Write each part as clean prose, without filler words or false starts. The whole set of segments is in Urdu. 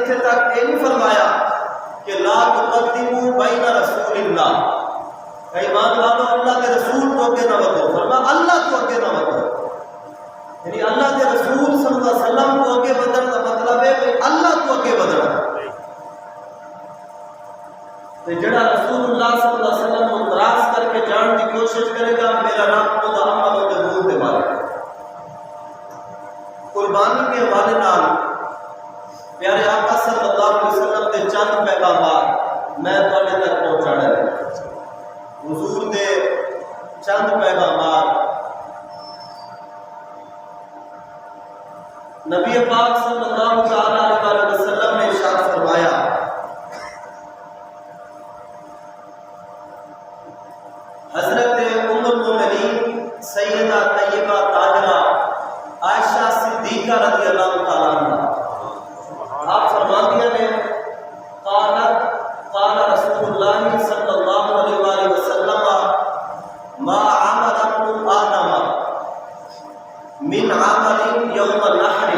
اتنے تک یہ نہیں فرمایا کہ لا تقدموا بین رسول اللہ، ایمان والو اللہ کے رسول تو اگے نہ ودو، فرمایا اللہ تو اگے نہ ودو، یعنی اللہ کے رسول صلی اللہ علیہ وسلم کو اگے بدن کا مطلب ہے کہ اللہ تو اگے بدنا، جڑا رسول اللہ صلی اللہ علیہ وسلم کو تراس کر کے جان کی کوشش کرے گا میرا رب کو دا عمل ہوتے دور دے مارے گا۔ قربانی کے حوالے نال پیارے آقا صلی اللہ علیہ وسلم کے چند پیغامات میں تھوڑے تک پہنچانے ہیں۔ حضور دے چند پیغامات نبی پاک صلی اللہ علیہ وسلم نے ارشاد فرمایا، حضرت ام المومنین سیدہ طیبہ طاہرہ عائشہ صدیقہ رضی اللہ تعالیٰ عنہ آپ فرماتی ہیں قال رسول اللہ صلی اللہ علیہ وآلہ وسلم ما عمل ابن آدم من عمل یوم النحر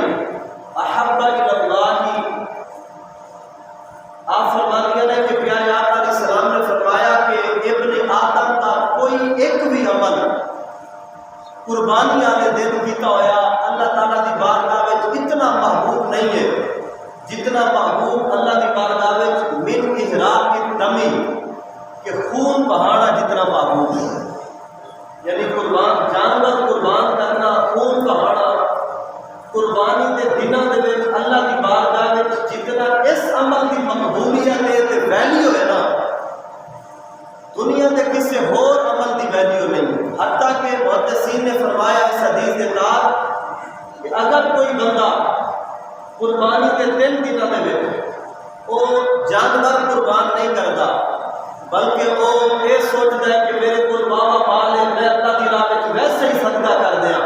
احب الی اللہ، آپ فرماتی ہیں کہ پیارے آقا علیہ السلام نے فرمایا کہ ابن آدم کا کوئی ایک بھی عمل قربانی والے دن کیتا ہویا اللہ تعالیٰ دی بارگاہ وچ اتنا محبوب نہیں ہے جتنا محبوب اللہ دی بارگاہ وچ من احراق الدمی کہ خون بہانا جتنا محبوب ہے، یعنی قربان جانور قربان کرنا، خون بہانا قربانی دے دنوں دے وچ اللہ دی بارگاہ وچ جتنا اس عمل دی مقبولیت تے ویلیو ہے نا دنیا دے کسی اور عمل دی ویلیو نہیں، حتیٰ کہ محدثین نے فرمایا اس حدیث کے ساتھ کہ اگر کوئی بندہ قربانی کے 3 دنوں دے وہ جانور قربان نہیں کرتا بلکہ وہ یہ سوچتا ہے کہ میرے کو ماوا مال ہے میں اللہ کی راہ میں ویسے ہی صدقہ کر دیا،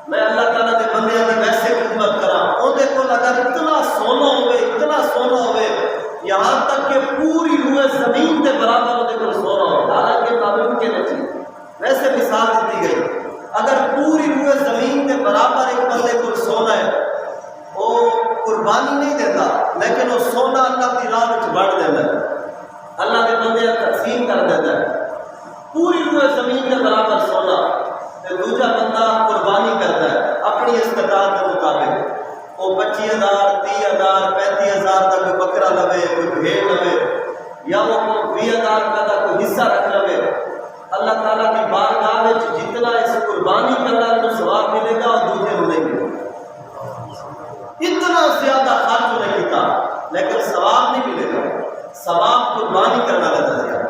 میں اللہ تعالیٰ کے بندیاں کی ویسے خدمت کرا، اندر کو اگر اتنا سونا ہوئے یہاں تک کہ پوری روئے زمین کے برابر اندر کو سونا ہو، حالانکہ ناممکن ہے، ویسے مثال دیتی گئی اگر پوری روئے زمین کے برابر ایک بندے کو سونا ہے وہ قربانی نہیں دیتا لیکن وہ سونا اللہ کی راہ میں بڑھ دیتا ہے، اللہ کے بندے تقسیم کر دیتا ہے، پوری روئے زمین کے برابر سونا، دوسرا بندہ قربانی کرتا ہے اپنی استطاعت کے مطابق، وہ 25,000 30,000 35,000 تک کوئی بکرا لوے کوئی بھیڑ لوے یا وہ 20,000 کا کوئی حصہ رکھ لوے، اللہ تعالیٰ کی بارگاہ میں جتنا اس قربانی کرنا تو ثواب ملے گا اور دوسرے کو نہیں ملے گا، اتنا زیادہ خرچ نہیں کیتا لیکن ثواب نہیں ملے گا، ثواب قربانی کرنا رہتا زیادہ،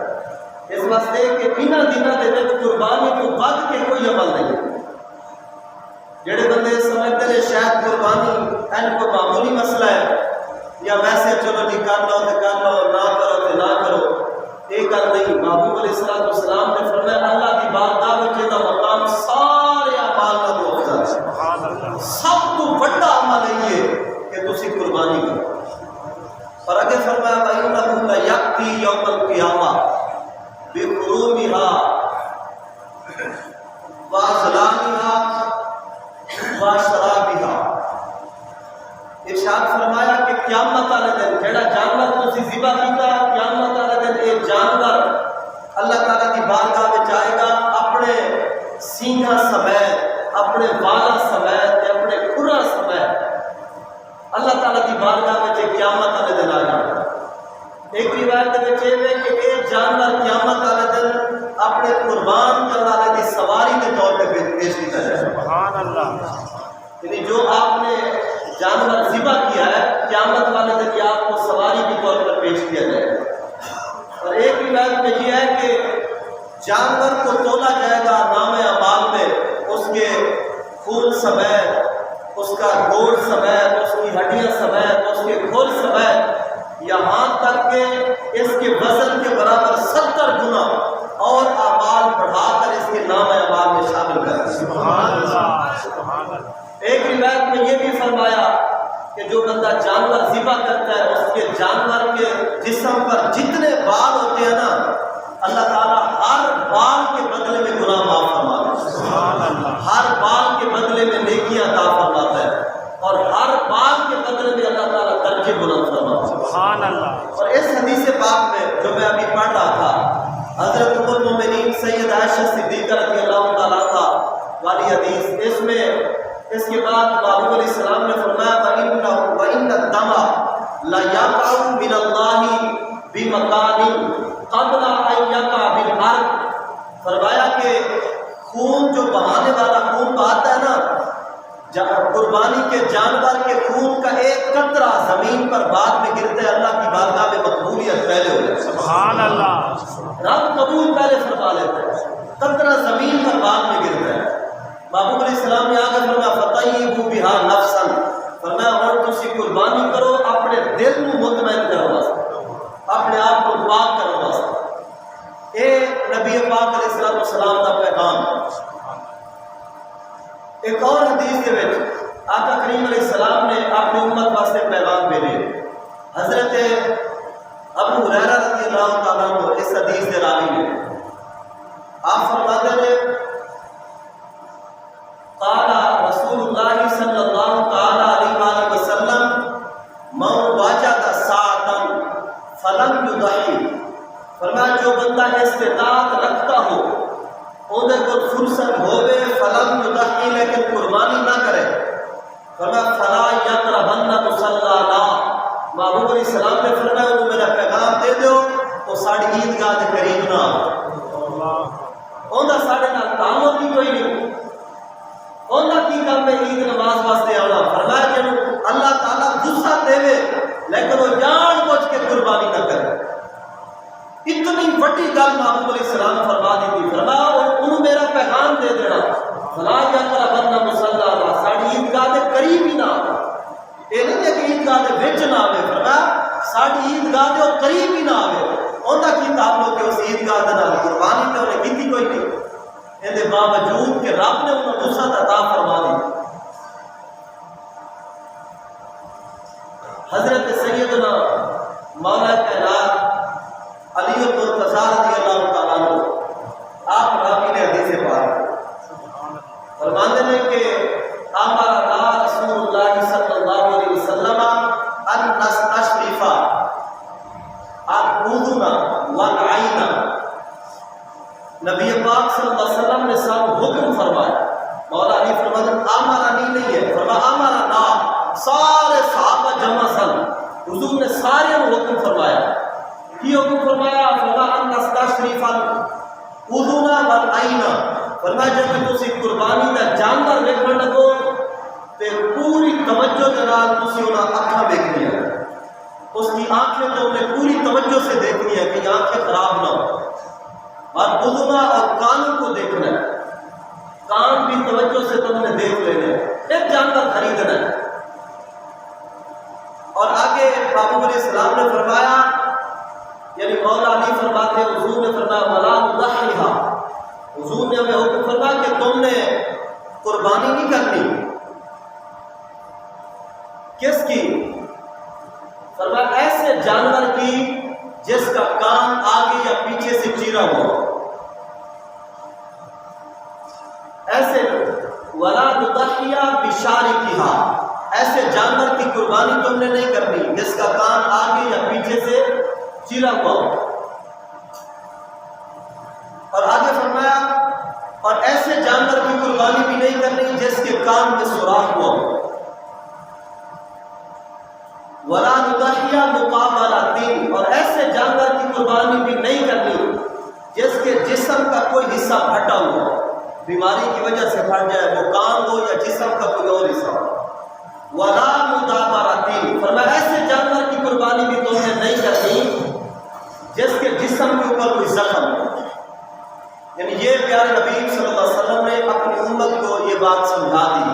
اس واسطے کہ انہاں دنوں دے وچ قربانی کو بد کے کوئی عمل نہیں، جڑے بندے سمجھتے ہیں شاید قربانی ان کو معمولی مسئلہ ہے یا ویسے چلو جی کر لو تو کر لو نہ کرو تو نہ کرو، یہ گل نہیں، محبوب علیہ السلام نے فرمایا اللہ کی بارگاہ میں جہاں مقام سارے اعمال کا افضل ہے، سب تو بڑا عمل ہے کہ تسی قربانی کرو، اور آگے فرمایا وَإِنَّهُ لَيَأْتِي يَوْمَ الْقِيَامَةِ بِقُرُومِهَا وَأَزْلَامِهَا وَشَرَابِهَا، ارشاد فرمایا کہ قیامت والے دن جڑا جانور تسی ذبح کیتا قیامت والے دن یہ جانور اللہ تعالیٰ کی بارگاہ میں جائے گا اپنے سینگا سمیت اپنے والا سمیت اپنے کھرا سمیت اللہ تعالیٰ کی بارگاہ میں قیامت والے دن آ جائے گا۔ ایک روایت میں ہے کہ یہ جانور قیامت والے دن اپنے قربان کرنے والے کی سواری کے طور پہ پیش کیا جائے، سبحان اللہ، یعنی جو آپ نے جانور ذبح کیا ہے قیامت والے دن یہ آپ کو سواری کے طور پر پیش کیا جائے گا۔ اور ایک روایت میں یہ ہے کہ جانور کو تولا جائے گا نام اعمال میں اس کے خون سمیت اس کا گوڑ سمیت اس کی ہڈیاں سمیت اس کے کھول سمیت یہاں تک کہ اس کے وزن کے برابر 70 گنا اور اعمال بڑھا کر اس کے نام اعمال میں شامل کر دیں، سبحان اللہ، سبحان اللہ۔ ایک روایت میں یہ بھی فرمایا کہ جو بندہ جانور ذبح کرتا ہے اس کے جانور کے جسم پر جتنے بال ہوتے ہیں نا اللہ تعالیٰ ہر بال کے بدلے میں گناہ معاف فرماتا ہے، سبحان اللہ، ہر بال کے بدلے میں نیکیاں عطا فرماتا ہے اور ہر بال کے بدلے میں اللہ تعالیٰ درجے بلند سبحان اللہ۔ اور اس حدیث پاک میں جو میں ابھی پڑھ رہا تھا، حضرت ام المومنین سید عائشہ صدیقہ رضی اللہ تعالیٰ عنہا والی حدیث، اس میں اس کے بعد محبوب علیہ السلام نے فرمایا وَإِنَّ الدَّمَ لَيَقَعُ مِنَ اللَّهِ بِمَكَانٍ قَبْلَ أَن يَقَعَ بِالْأَرْضِ، فرمایا کہ خون جو بہانے والا خون بہاتا ہے نا، قربانی کے جانور کے خون کا ایک قطرہ زمین پر بعد میں گرتا ہے، اللہ کی بارگاہ میں مقبولیت پہلے ہو جائے۔ سبحان اللہ۔ رب قبول پہلے فرما لیتا ہے، قطرہ زمین پر بعد میں گرتا ہے۔ محبوب علیہ السلام نے آگے فرمایا فَطَيِّبُوا بِهَا نَفْسًا، فرمایا اور تسی قربانی کرو اپنے دل کو مطمئن کرو واسطے، اپنے آپ کو پاک کرو واسطے۔ اے نبی پاک علیہ السلام کا پیغام۔ ایک اور حدیث کے وچ آقا کریم علیہ السلام نے اپنی امت واسطے پیغام بھیجے۔ حضرت ابو ہریرہ رضی اللہ تعالیٰ عنہ اس حدیث کے راوی ہیں، آپ فرماتے ہیں قال رسول اللہ صلی اللہ تعالیٰ علیہ وآلہ وسلم من وجد ساعتا فلم یضحی، فرمایا جو بندہ استطاعت رکھتا ہو، اندر کو فرصت ہوئے، فلم یضحی لیکن قربانی نہ کرے، فرمایا فلا یقربن مصلانا، محبوب علیہ السلام نے فرمایا وہ میرا پیغام دے دو تو ساڑھی عیدگاہ کے قریب نہ اندر ساڑھے نال تعلق بھی کوئی نہیں، اندر کی کام میں عید نماز واسطے آنا، فرمایا کہ اللہ تعالیٰ غصہ دے لیکن وہ جان بوجھ کے قربانی نہ کرے۔ اتنی بڑی گل محبوب علیہ السلام فرما دی تھی، فرمایا انہوں میرا پیغام دے دینا فلا یقربن مصلانا، ساڑھی عیدگاہ کے قریب ہی نہ آنا، یہ نہیں ہے کہ عیدگاہ کے وچ نہ آوے، فرمایا ساڑھی عیدگاہ کے قریب ہی نہ آوے، اندر کی تعلق کہ اس عیدگاہ کے نال قربانی تے انہیں کیتی کوئی نہیں، ان کے باوجود کہ رب نے انہیں وسعت عطا فرما دی۔ حضرت سیدنا مولا کائنات علی المرتضیٰ رضی اللہ تعالیٰ عنہ، آپ راوی نے حدیث پاک فرماتے ہیں کہ امرنا رسول اللہ صلی اللہ علیہ وسلم ان نستشرف الاذن والعین، نبی پاک صلی اللہ علیہ وسلم نے سب حکم فرمایا، مولا علی فرماتے ہیں امرانی نہیں ہے، فرمایا امرنا، سارے صحابہ جمع سن، حضور نے سارے حکم فرمایا، کی حکم فرمایا، فرمایا ان نستشرف الاذن والعین، فرمایا جب تسی قربانی کا جانور ویکھن لگو تے پوری توجہ کے نال تسی انہاں اکھاں ویکھنی ہے، اس کی آنکھیں تو انہیں پوری توجہ سے دیکھنی ہے کہ آنکھیں خراب نہ ہو، اور اذن اور کانوں کو دیکھنا ہے، کان بھی توجہ سے تم نے دیکھ لینے، ایک جانور خریدنا ہے۔ اور آگے محبوب علیہ السلام نے فرمایا، یعنی مولا علی فرماتے ہیں حضور نے فرمایا ولا نضحیھا، حضور نے ہمیں حکم فرمایا کہ تم نے قربانی نہیں کرنی، کس کی؟ فرمایا ایسے جانور کی جس کا کان آگے یا پیچھے سے چیرا ہوا، ایسے ولا نضحیھا بشارکھا، ایسے جانور کی قربانی تم نے نہیں کرنی جس کا کان آگے یا پیچھے سے چیرا ہوا ہو۔ اور آگے فرمایا اور ایسے جانور کی قربانی بھی نہیں کرنی جس کے کان میں سوراخ ہوا ہو، ولا نضحیھا مقابلۃ، اور ایسے جانور کی قربانی بھی نہیں کرنی جس کے جسم کا کوئی حصہ پھٹا ہوا ہو، بیماری کی وجہ سے پھٹ جائے، وہ کان ہو یا جسم کا کوئی اور حصہ ہو، ولا مدابرۃ، فرمایا ایسے جانور کی قربانی بھی تم نے نہیں کرنی جس کے جسم کے اوپر کوئی زخم ہو۔ یعنی یہ پیارے نبی صلی اللہ علیہ وسلم نے اپنی امت کو یہ بات سمجھا دی،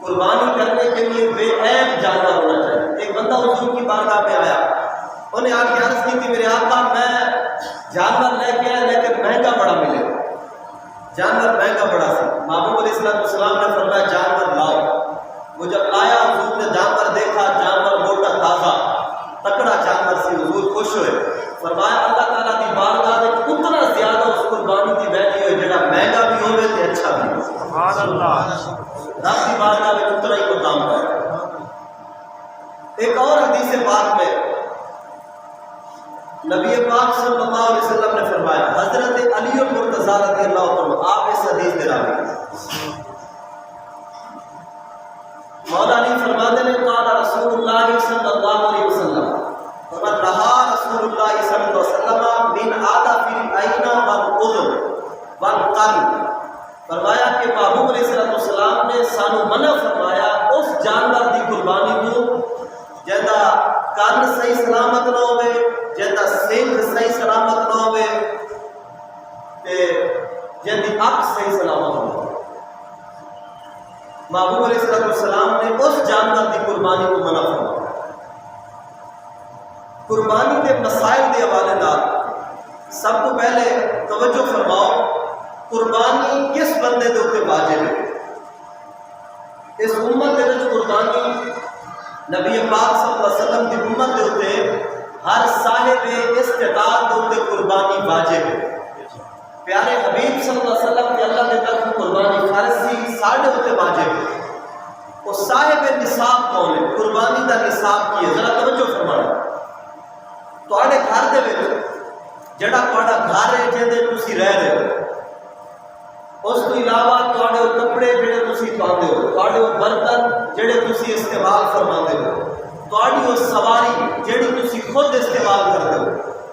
قربانی کرنے کے لیے بے عیب جانور ہونا چاہیے۔ ایک بندہ حضور کی بارگاہ میں آیا، انہیں آ کے عرض کی کہ میرے آقا میں جانور لے کے آیا لیکن مہنگا بڑا ملے، جانور مہنگا بڑا سی۔ محبوب علیہ السلام نے فرمایا جانور لاؤ، وہ جب لایا حضور نے جانور دیکھا، جانور موٹا تازہ تکڑا جانور سی، حضور خوش ہوئے، فرمایا اللہ تعالیٰ کی بارگاہ میں اتنا زیادہ اس قربانی کی ویلیو ہے جڑا مہنگا بھی ہوئے تے اچھا بھی ہو، سبحان اللہ، رب کی بارگاہ میں اتنا ہی مقام ہے۔ ایک اور حدیث پاک میں نبی پاک صلی اللہ علیہ وسلم نے فرمایا، حضرت علی المرتضیٰ رضی اللہ عنہ آپ اس حدیث کے راوی ہیں، مولا علی فرماتے ہیں قال رسول اللہ صلی اللہ علیہ وسلم ومن رہا رسول اللہ صلی اللہ علیہ وسلم من آدھا فی العین والعذر والقلب، فرمایا کہ محبوب علیہ السلام نے سانو منع فرمایا اس جانور دی قربانی کو جہاں کان صحیح سلامت نہ ہوئے، جہاں سینگ صحیح سلامت نہ ہوئے، جہاں اک صحیح سلامت ہو۔ محبوب علیہ السلام نے اس جانور کی قربانی کو منع فرمایا۔ قربانی کے مسائل کے حوالے نال سب کو پہلے توجہ فرماؤ، قربانی کس بندے کے اوپر واجب ہے؟ اس امت کے وچ قربانی نبی پاک صلی اللہ علیہ وسلم کی امت کے اوپر ہر صاحب استطاعت کے اوپر قربانی واجب ہے۔ پیارے حبیب صلی اللہ علیہ وسلم کے اللہ کے طرف قربانی فرض سی، ساڈے اوپر واجب ہے۔ وہ صاحب نصاب کون ہے؟ قربانی کا نصاب کی ہے؟ ذرا توجہ فرمانا۔ تواڈے گھر دے وچ جڑا تواڈا گھر ہے جہدے تسی رہ رہے ہو، اس تو علاوہ تواڈے کپڑے جڑے تسی پاندے ہو، تواڈے برتن جڑے تسی استعمال فرماندے ہو، تواڈی وہ سواری جڑی تسی خود استعمال کرتے ہو،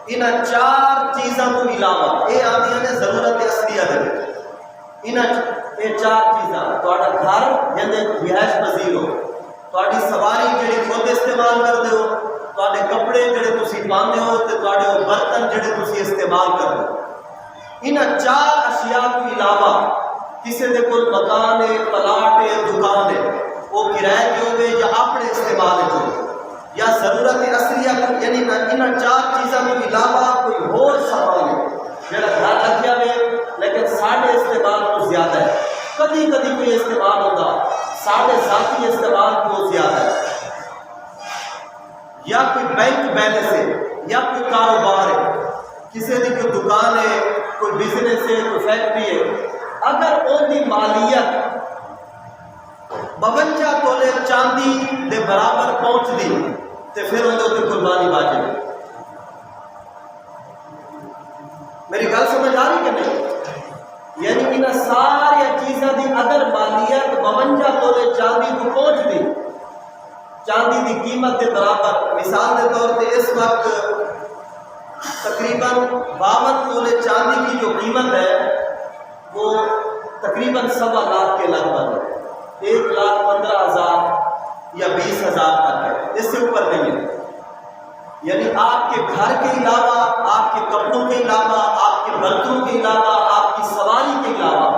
انہاں چار چیزاں تو علاوہ یہ آدیاں نے ضرورت اصلیہ دے، یہ چار چیزاں تواڈا گھر جہدے رہائش پذیر ہو، تواڈی سواری جڑی خود استعمال کرتے ہو، تواڈے کپڑے جڑے تسی پاندے ہو تے تواڈے وہ برتن جڑے تسی استعمال کرتے ہو، انہاں چار اشیاء تو علاوہ کسی دے کول مکان ہے، پلاٹ ہے، دکان ہے، وہ کرائے کے ہوئے یا اپنے استعمال ہے یا ضرورت اصلیہ یعنی انہاں چار چیزاں تو علاوہ کوئی اور سامان ہے جڑا گھر رکھیا ہوئے لیکن ساڈے استعمال کو زیادہ ہے، کدی کدی کوئی استعمال ہوتا، ساڈے ذاتی استعمال کو زیادہ ہے، یا کوئی بینک بیلنس ہے یا کوئی کاروبار ہے، کسی کی کوئی دکان ہے، کوئی بزنس ہے، کوئی فیکٹری ہے، اگر ان کی مالیت 52 تولے چاندی دے برابر پہنچ دی تو پھر اندر تے قربانی واجب ہے۔ میری گل سمجھ آ رہی کہ نہیں؟ یعنی ان ساری چیزاں دی اگر مالیت 52 تولے چاندی کو پہنچ دی، چاندی دی قیمت کے برابر، مثال کے طور پہ اس وقت تقریباً 52 تولے چاندی کی جو قیمت ہے وہ تقریباً 1.25 لاکھ کے لگ بھگ ہے، 1,15,000 یا 20,000 تک ہے، اس سے اوپر نہیں ہے۔ یعنی آپ کے گھر کے علاوہ، آپ کے کپڑوں کے علاوہ، آپ کے برتنوں کے علاوہ، آپ کی سواری کے علاوہ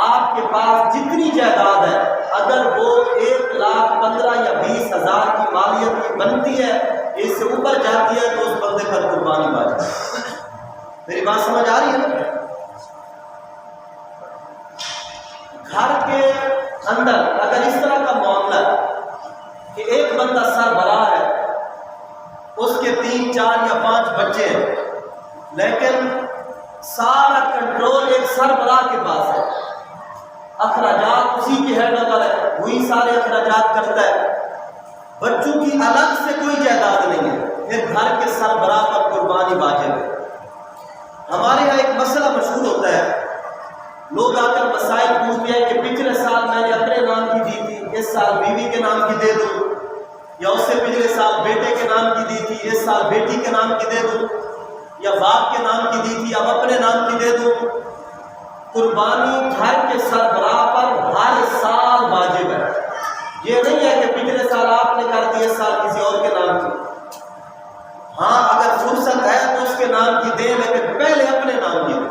آپ کے پاس جتنی جائیداد ہے اگر وہ 1,15,000 یا 20,000 کی مالیت کی بنتی ہے، اس سے اوپر جاتی ہے تو اس بندے پر قربانی واجب ہے۔ میری بات سمجھ آ رہی ہے نا؟ گھر کے اندر اگر اس طرح کا معاملہ ہے کہ ایک بندہ سربراہ ہے، اس کے 3، 4 یا 5 بچے ہیں، لیکن سارا کنٹرول ایک سربراہ کے پاس ہے، اخراجات اسی کی ہیڈ اوور ہے، وہی سارے اخراجات کرتا ہے، بچوں کی الگ سے کوئی جائیداد نہیں ہے، پھر گھر کے سربراہ پر قربانی واجب ہے۔ ہمارے یہاں ایک مسئلہ مشہور ہوتا ہے، لوگ آ کر مسائل پوچھتے ہیں کہ پچھلے سال میں نے اپنے نام کی دی تھی، اس سال بیوی کے نام کی دے دوں، یا اس سے پچھلے سال بیٹے کے نام کی دی تھی، اس سال بیٹی کے نام کی دے دوں، یا باپ کے نام کی دی تھی اب اپنے نام کی دے دوں۔ قربانی گھر کے سربراہ پر ہر سال واجب ہے، یہ نہیں ہے کہ پچھلے سال آپ نے کر دی، اس سال کسی اور کے نام کی۔ ہاں اگر فرصت ہے تو اس کے نام کی دیں، لیکن پہلے اپنے نام کی دیں،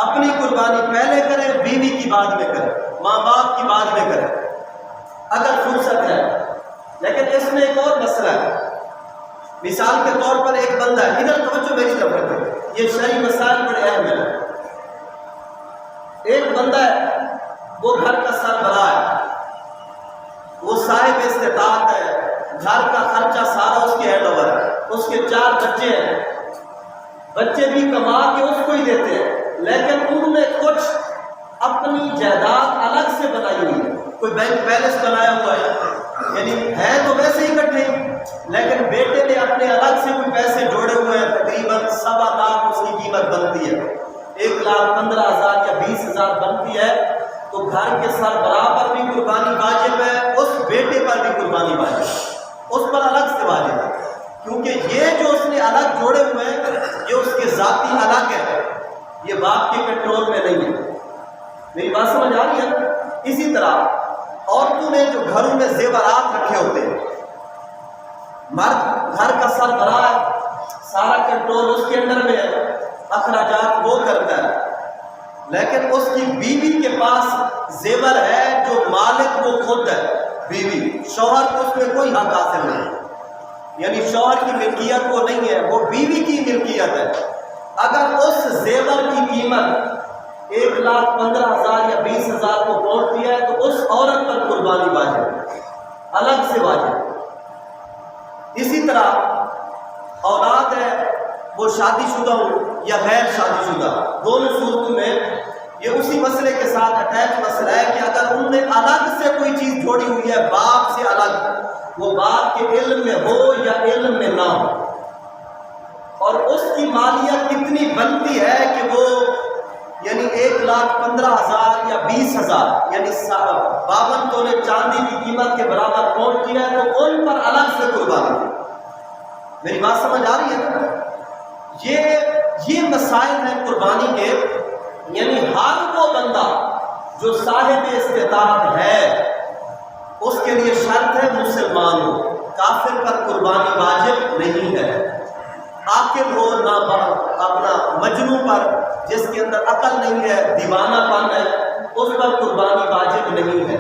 اپنی قربانی پہلے کریں، بیوی کی بعد میں کریں، ماں باپ کی بعد میں کریں اگر فرصت ہے۔ لیکن اس میں ایک اور مسئلہ ہے، مثال کے طور پر ایک بندہ ہے، ادھر توجہ میری طرف رکھیں، یہ شرعی مسائل بڑے اہم ہیں۔ ایک بندہ ہے، وہ گھر کا سربراہ ہے، وہ صاحب استطاعت ہے، گھر کا خرچہ سارا اس کے ہینڈ اوور ہے، اس کے 4 بچے ہیں، بچے بھی کما کے اس کو ہی دیتے ہیں، لیکن انہوں نے کچھ اپنی جائیداد الگ سے بنائی ہوئی ہے، کوئی بینک بیلنس بنایا ہوا ہے، یعنی ہے تو ویسے ہی اکٹھے، لیکن بیٹے نے اپنے الگ سے کوئی پیسے جوڑے تقریباً 1.25 لاکھ اس کی قیمت بنتی ہے، 1,15,000 یا 20,000 بنتی ہے، تو گھر کے سربراہ پر بھی قربانی واجب ہے، اس بیٹے پر بھی قربانی واجب ہے، اس پر الگ سے واجب ہے، کیونکہ یہ جو اس نے الگ جوڑے ہوئے ہیں یہ اس کے ذاتی الگ ہے، یہ باپ کے کنٹرول میں نہیں ہے۔ میری بات سمجھ آ رہی ہے؟ اسی طرح عورتوں نے جو گھروں میں زیورات رکھے ہوتے ہیں، مرد گھر کا سربراہ ہے، سارا کنٹرول اس کے اندر میں ہے، اخراجات وہ کرتا ہے، لیکن اس کی بیوی کے پاس زیور ہے جو مالک وہ خود ہے، بیوی، شوہر کو اس میں کوئی حق حاصل نہیں، یعنی شوہر کی ملکیت وہ نہیں ہے، وہ بیوی کی ملکیت ہے۔ اگر اس زیور کی قیمت 1,15,000 یا 20,000 کو پہنچتی ہے تو اس عورت پر قربانی واجب ہے، الگ سے واجب۔ اسی طرح اولاد ہے، وہ شادی شدہ ہو یا غیر شادی شدہ، دونوں صورتوں میں یہ اسی مسئلے کے ساتھ اٹیچ مسئلہ ہے کہ اگر انہوں نے الگ سے کوئی چیز جوڑی ہوئی ہے باپ سے الگ، وہ باپ کے علم میں ہو یا علم میں نہ ہو، اور اس کی مالیت کتنی بنتی ہے کہ وہ یعنی 1,15,000 یا 20,000 یعنی 52 تولے چاندی کی قیمت کے برابر پہنچتی ہے تو ان پر الگ سے قربانی ہے۔ میری بات سمجھ آ رہی ہے نا؟ یہ مسائل ہیں قربانی کے، یعنی ہر وہ بندہ جو صاحب استطاعت ہے اس کے لیے شرط ہے مسلمان ہو، کافر پر قربانی واجب نہیں ہے، عاقل ہو نہ اپنا مجنون پر جس کے اندر عقل نہیں ہے، دیوانہ پن ہے، اس پر قربانی واجب نہیں ہے،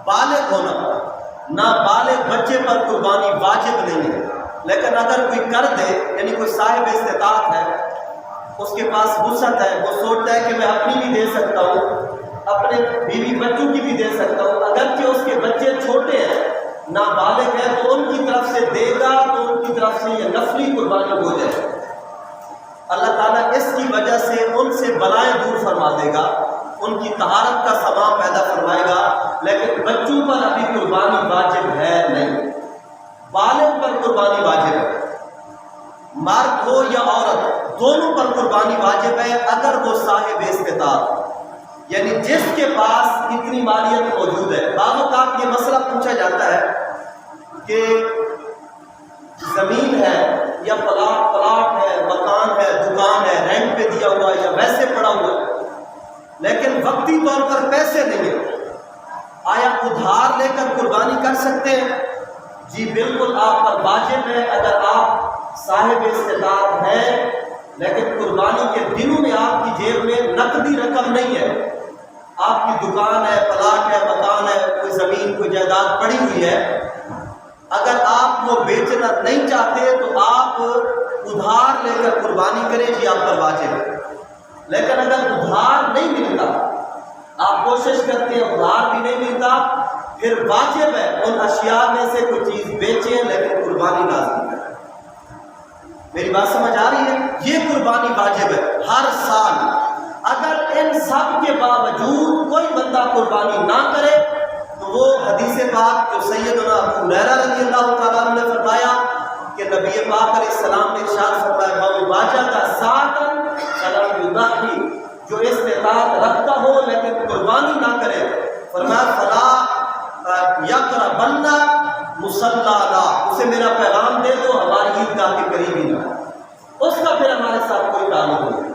بالغ ہونا نہ بالغ بچے پر قربانی واجب نہیں ہے، لیکن اگر کوئی کر دے یعنی کوئی صاحب استطاعت ہے، اس کے پاس وسعت ہے، وہ سوچتا ہے کہ میں اپنی بھی دے سکتا ہوں، اپنے بیوی بچوں کی بھی دے سکتا ہوں، اگرچہ اس کے بچے چھوٹے ہیں، نابالغ ہے، تو ان کی طرف سے دے گا تو ان کی طرف سے یہ نفلی قربانی ہو جائے، اللہ تعالیٰ اس کی وجہ سے ان سے بلائیں دور فرما دے گا، ان کی طہارت کا ثواب پیدا فرمائے گا، لیکن بچوں پر ابھی قربانی واجب ہے نہیں، بالغ پر قربانی واجب ہے، مرد ہو یا عورت دونوں پر قربانی واجب ہے اگر وہ صاحب استطاعت، یعنی جس کے پاس اتنی مالیت موجود ہے۔ بعض اوقات یہ مسئلہ پوچھا جاتا ہے کہ زمین ہے یا پلاٹ ہے، مکان ہے، دکان ہے، رینٹ پہ دیا ہوا یا ویسے پڑا ہوا ہے، لیکن وقتی طور پر پیسے نہیں ہیں، آیا ادھار لے کر قربانی کر سکتے ہیں؟ جی بالکل، آپ پر واجب ہے اگر آپ صاحب استطاعت ہیں، لیکن قربانی کے دنوں میں آپ کی جیب میں نقدی رقم نہیں ہے، آپ کی دکان ہے، پلاٹ ہے، مکان ہے، کوئی زمین کوئی جائیداد پڑی ہوئی ہے، اگر آپ وہ بیچنا نہیں چاہتے تو آپ ادھار لے کر قربانی کریں، جی آپ پر واجب ہے، لیکن اگر ادھار نہیں ملتا، آپ کوشش کرتے ہیں ادھار بھی نہیں ملتا، پھر واجب ہے ان اشیاء میں سے کوئی چیز بیچیں لیکن قربانی لازم ہے۔ میری بات سمجھ آ رہی ہے؟ یہ قربانی واجب ہے ہر سال، اگر ان سب کے باوجود کوئی بندہ قربانی نہ کرے تو وہ حدیث پاک جو سیدنا ابو ہریرہ رضی اللہ تعالیٰ عنہ نے فرمایا کہ نبی پاک علیہ السلام نے ارشاد فرمایا من واجد ذاتا فلم یضحی، جو استطاعت رکھتا ہو لیکن قربانی نہ کرے، فرمایا فلا یقربن مصلانا، اسے میرا پیغام دے دو ہماری عیدگاہ کے قریب ہی نہ، اس کا پھر ہمارے ساتھ کوئی تعلق نہیں۔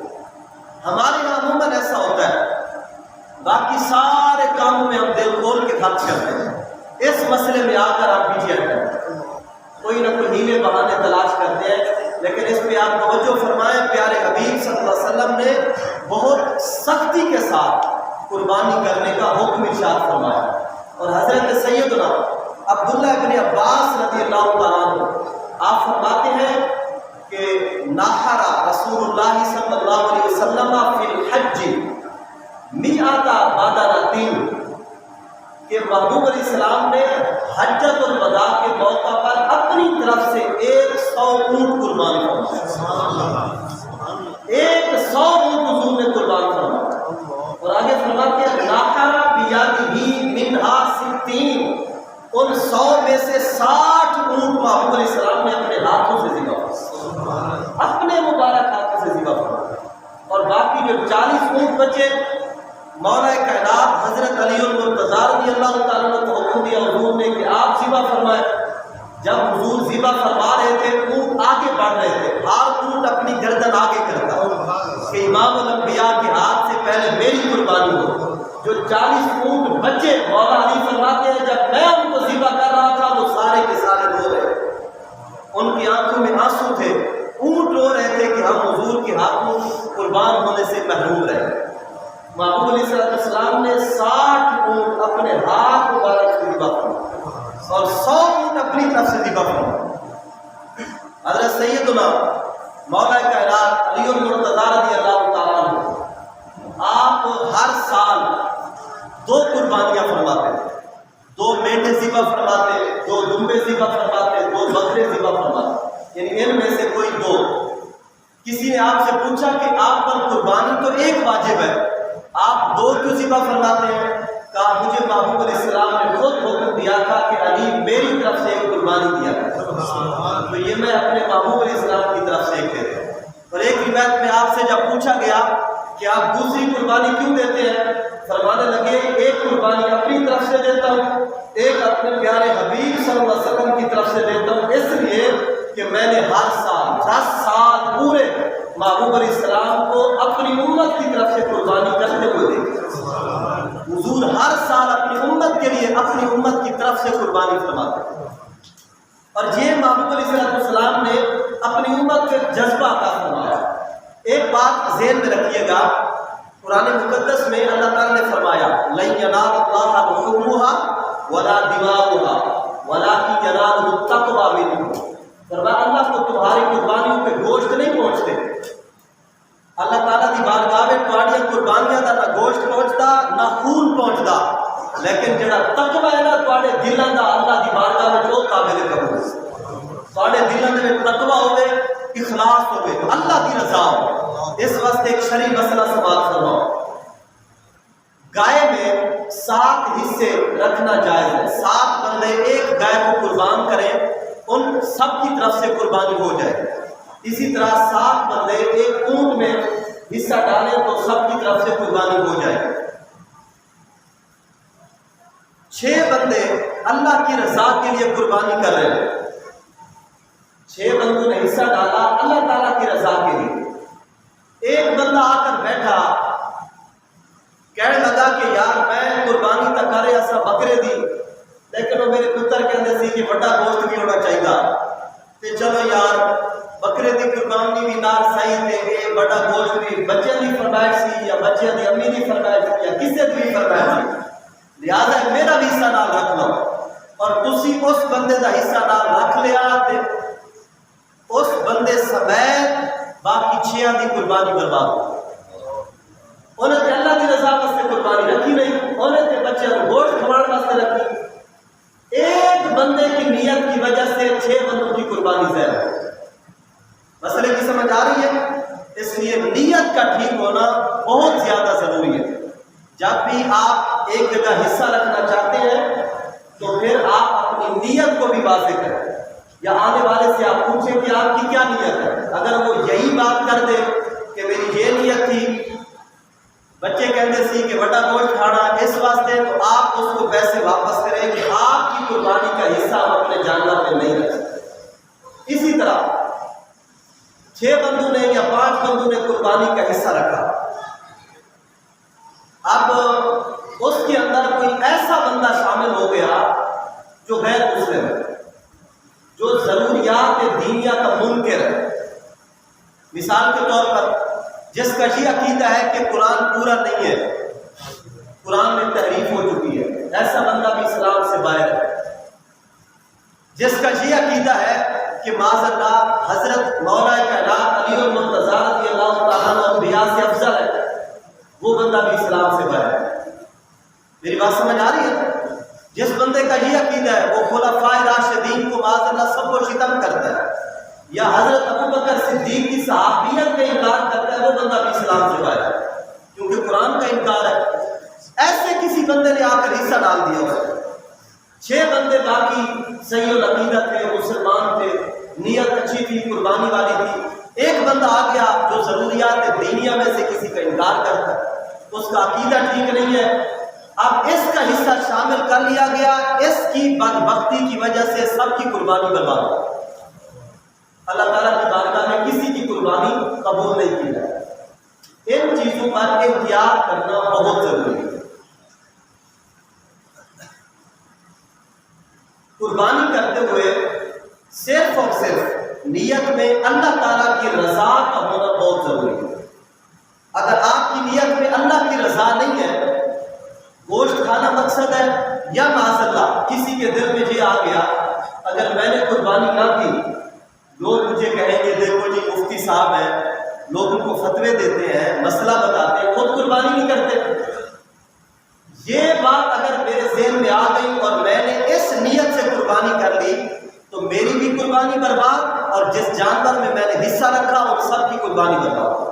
ہمارے یہاں عموماً ایسا ہوتا ہے، باقی سارے کاموں میں ہم دل کھول کے خرچ کرتے ہیں، اس مسئلے میں آ کر آپ پیچھے ہٹتے ہیں، کوئی نہ کوئی ہیلے بہانے تلاش کرتے ہیں، لیکن اس پہ آپ توجہ فرمائیں، پیارے حبیب صلی اللہ علیہ وسلم نے بہت سختی کے ساتھ قربانی کرنے کا حکم ارشاد فرمایا، اور حضرت سیدنا عبداللہ ابن عباس رضی اللہ تعالیٰ عنہ آپ فرماتے ہیں کہ نحر رسول اللہ صلی اللہ علیہ وسلم فی الحج میعۃ بدنۃ، کہ محبوب علیہ السلام نے حجۃ الوداع کے موقع پر اپنی طرف سے 100 اونٹ قربان فرمایا، 100 اونٹ حضور نے قربان فرمایا، اور آگے فرماتے ہیں نحر بیدہ منہا 60، ان 100 میں سے 60 اونٹ محبوب علیہ السلام نے اپنے ہاتھوں سے ذبح، اپنے جب حضور ذبح فرما رہے تھے اونٹ آگے بڑھ رہے تھے، ہر اونٹ اپنی گردن آگے کرتا کہ امام الانبیاء کے ہاتھ سے پہلے میری قربانی ہو۔ جو 40 اونٹ بچے مولا علی فرماتے ہیں جب میں ان کو ذبح کر رہا تھا وہ سارے کے سارے رو رہے، ان کی آنکھوں میں آنسو تھے، اونٹ رو رہے تھے کہ ہم حضور کے ہاتھوں قربان ہونے سے محروم رہے۔ محبوب علیہ السلام نے 60 اونٹ اپنے ہاتھ مبارک سے ذبح فرمائے اور 100 اونٹ اپنی طرف سے ذبح فرمائے۔ حضرت سیدنا مولا کائنات علی المرتضیٰ رضی اللہ تعالیٰ عنہ آپ ہر سال 2 قربانیاں فرماتے ہیں، 2 مینڈے ذبح فرماتے، 2 دمبے ذبح فرماتے، 2 بکرے ذبح فرماتے، یعنی ان میں سے کوئی 2۔ کسی نے آپ سے پوچھا کہ آپ پر قربانی تو ایک واجب ہے، آپ 2 کیوں ذبح فرماتے ہیں؟ کہا مجھے محبوب علیہ السلام نے خود حکم دیا تھا کہ علی میری طرف سے ایک قربانی دیا ہے، تو یہ میں اپنے محبوب علیہ السلام کی طرف سے ایک دیتا ہوں۔ اور ایک روایت میں آپ سے جب پوچھا گیا کہ آپ دوسری قربانی کیوں دیتے ہیں، فرمانے لگے ایک قربانی اپنی طرف سے دیتا ہوں، ایک اپنے پیارے حبیب صلی اللہ علیہ وسلم کی طرف سے دیتا ہوں، اس لیے کہ میں نے ہر سال 10 سال پورے محبوب علیہ السلام کو اپنی امت کی طرف سے قربانی کرتے ہوئے دیکھا۔ حضور ہر سال اپنی امت کے لیے اپنی امت کی طرف سے قربانی فرماتے ہیں، اور یہ محبوب علیہ السلام نے اپنی امت کے جذبہ عطا فرمایا۔ ایک بات ذہن میں رکھیے گا، قرآن مقدس میں اللہ تعالیٰ نے فرمایا لَن يَنَالَ اللَّهَ لُحُومُهَا وَلَا دِمَاؤُهَا وَلَٰكِن يَنَالُهُ التَّقْوَىٰ مِنكُمْ۔ فرمایا اللہ کو تمہاری قربانیوں پہ گوشت نہیں پہنچتے، اللہ تعالیٰ کی بارگاہ میں تمہاری قربانیاں دا نہ گوشت پہنچتا نہ خون پہنچتا، لیکن جڑا تقوی ہے نا تمہارے دلاں دا اللہ کی بارگاہ میں وہ قابل قبول ہے۔ تمہارے دلاں دے وچ تقوی ہوے، اخلاص ہوے، اللہ کی رضا ہو۔ اس واسطے ایک شرعی مسئلہ سماعت فرماؤ، گائے میں 7 حصے رکھنا جائز ہے، 7 بندے ایک گائے کو قربان کریں، ان سب کی طرف سے قربانی ہو جائے۔ اسی طرح 7 بندے ایک اونٹ میں حصہ ڈالیں تو سب کی طرف سے قربانی ہو جائے۔ 6 بندے اللہ کی رضا کے لیے قربانی کر رہے ہیں، 6 بندوں نے حصہ ڈالا اللہ تعالیٰ کی رضا کے لیے۔ ایک بندہ آ کر بیٹھا، کہنے لگا کہ یار میں قربانی تک کرے ایسا بکرے دی، لیکن وہ میرے پتر کہتے سی کہ بڑا گوشت بھی ہونا چاہیے، تو چلو یار بکرے دی قربانی بھی نال صحیح تے یہ بڑا گوشت بھی بچے دی فرمائش سی یا بچے دی امی دی فرمائش سی یا کسی دی فرمائش سی، لہٰذا میرا بھی حصہ نال رکھ لو، اور تسی اس بندے دا حصہ نال رکھ لیا تے اس بندے سمیت باقی 6 دی قربانی برباد ہو۔ انہیں تے اللہ کی رضا واسطے قربانی رکھی نہیں، انہیں تے بچے کو گوشت کھوان واسطے رکھی۔ ایک بندے کی نیت کی وجہ سے 6 بندوں کی قربانی ضائع ہے۔ مسئلے کی سمجھ آ رہی ہے؟ اس لیے نیت کا ٹھیک ہونا بہت زیادہ ضروری ہے۔ جب بھی آپ ایک جگہ حصہ رکھنا چاہتے ہیں تو پھر آپ اپنی نیت کو بھی واضح کریں، یا آنے والے سے آپ پوچھیں کہ آپ کی کیا نیت ہے۔ اگر وہ یہی بات کر دے کہ میری یہ نیت تھی، بچے کہتے سی کہ بڑا گوشت کھانا اس واسطے، تو آپ اس کو پیسے واپس کریں کہ آپ کی قربانی کا حصہ آپ اپنے جانور میں نہیں رکھ سکتے۔ اسی طرح 6 بندوں نے یا 5 بندوں نے قربانی کا حصہ رکھا، اب اس کے اندر کوئی ایسا بندہ شامل ہو گیا جو غیر مسلم ہے، جو ضروریات دینیہ کا منکر ہے۔ مثال کے طور پر جس کا یہ عقیدہ ہے کہ قرآن پورا نہیں ہے، قرآن میں تحریف ہو چکی ہے، ایسا بندہ بھی اسلام سے باہر ہے۔ جس کا یہ عقیدہ ہے کہ معاذ اللہ حضرت مولا کائنات علی المرتضیٰ رضی اللہ تعالیٰ عنہ انبیاء سے افضل ہے، وہ بندہ بھی اسلام سے باہر ہے۔ میری بات سمجھ آ رہی ہے؟ جس بندے کا یہ عقیدہ ہے وہ خلفائے راشدین کو معاذ اللہ سب کو ستم کرتا ہے، یا حضرت ابوبکر صدیق کی صحابیت کا انکار کرتا ہے، وہ بندہ بھی اسلام سے باہر ہے، کیونکہ قرآن کا انکار ہے۔ ایسے کسی بندے نے آ کر حصہ ڈال دیا ہے، 6 بندے باقی صحیح العقیدہ تھے، مسلمان تھے، نیت اچھی تھی، قربانی والی تھی، ایک بندہ آ گیا جو ضروریات دینیہ میں سے کسی کا انکار کرتا ہے، اس کا عقیدہ ٹھیک نہیں ہے، اب اس کا حصہ شامل کر لیا گیا، اس کی بدبختی کی وجہ سے سب کی قربانی برباد ہو۔ اللہ تعالیٰ کی بارگاہ میں کسی کی قربانی قبول نہیں کی جائے۔ ان چیزوں پر احتیاط کرنا بہت ضروری ہے۔ قربانی کرتے ہوئے صرف اور صرف نیت میں اللہ تعالیٰ کی رضا کا ہونا بہت ضروری ہے۔ اگر آپ کی نیت میں اللہ کی رضا نہیں ہے، گوشت کھانا مقصد ہے، یا معاذ اللہ کسی کے دل میں یہ آ گیا اگر میں نے قربانی نہ کی، لوگ مجھے کہیں گے دیکھو جی مفتی صاحب ہیں، لوگ ان کو فتوے دیتے ہیں، مسئلہ بتاتے ہیں، خود قربانی نہیں کرتے۔ یہ بات اگر میرے ذہن میں آ گئی اور میں نے اس نیت سے قربانی کر لی تو میری بھی قربانی برباد، اور جس جانور میں میں نے حصہ رکھا ان سب کی قربانی برباد۔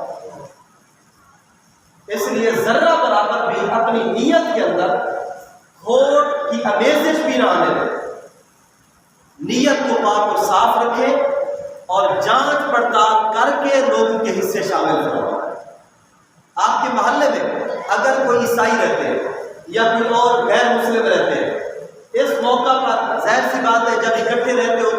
اس لیے ذرہ برابر بھی اپنی نیت کے اندر کھوٹ کی آمیزش بھی نہ آنے دیں۔ نیت کو پاک اور صاف رکھیں اور جانچ پڑتال کر کے لوگوں کے حصے شامل کرو۔ آپ کے محلے میں اگر کوئی عیسائی رہتے ہیں یا کوئی اور غیر مسلم رہتے ہیں، اس موقع پر ظاہر سی بات ہے جب اکٹھے رہتے ہو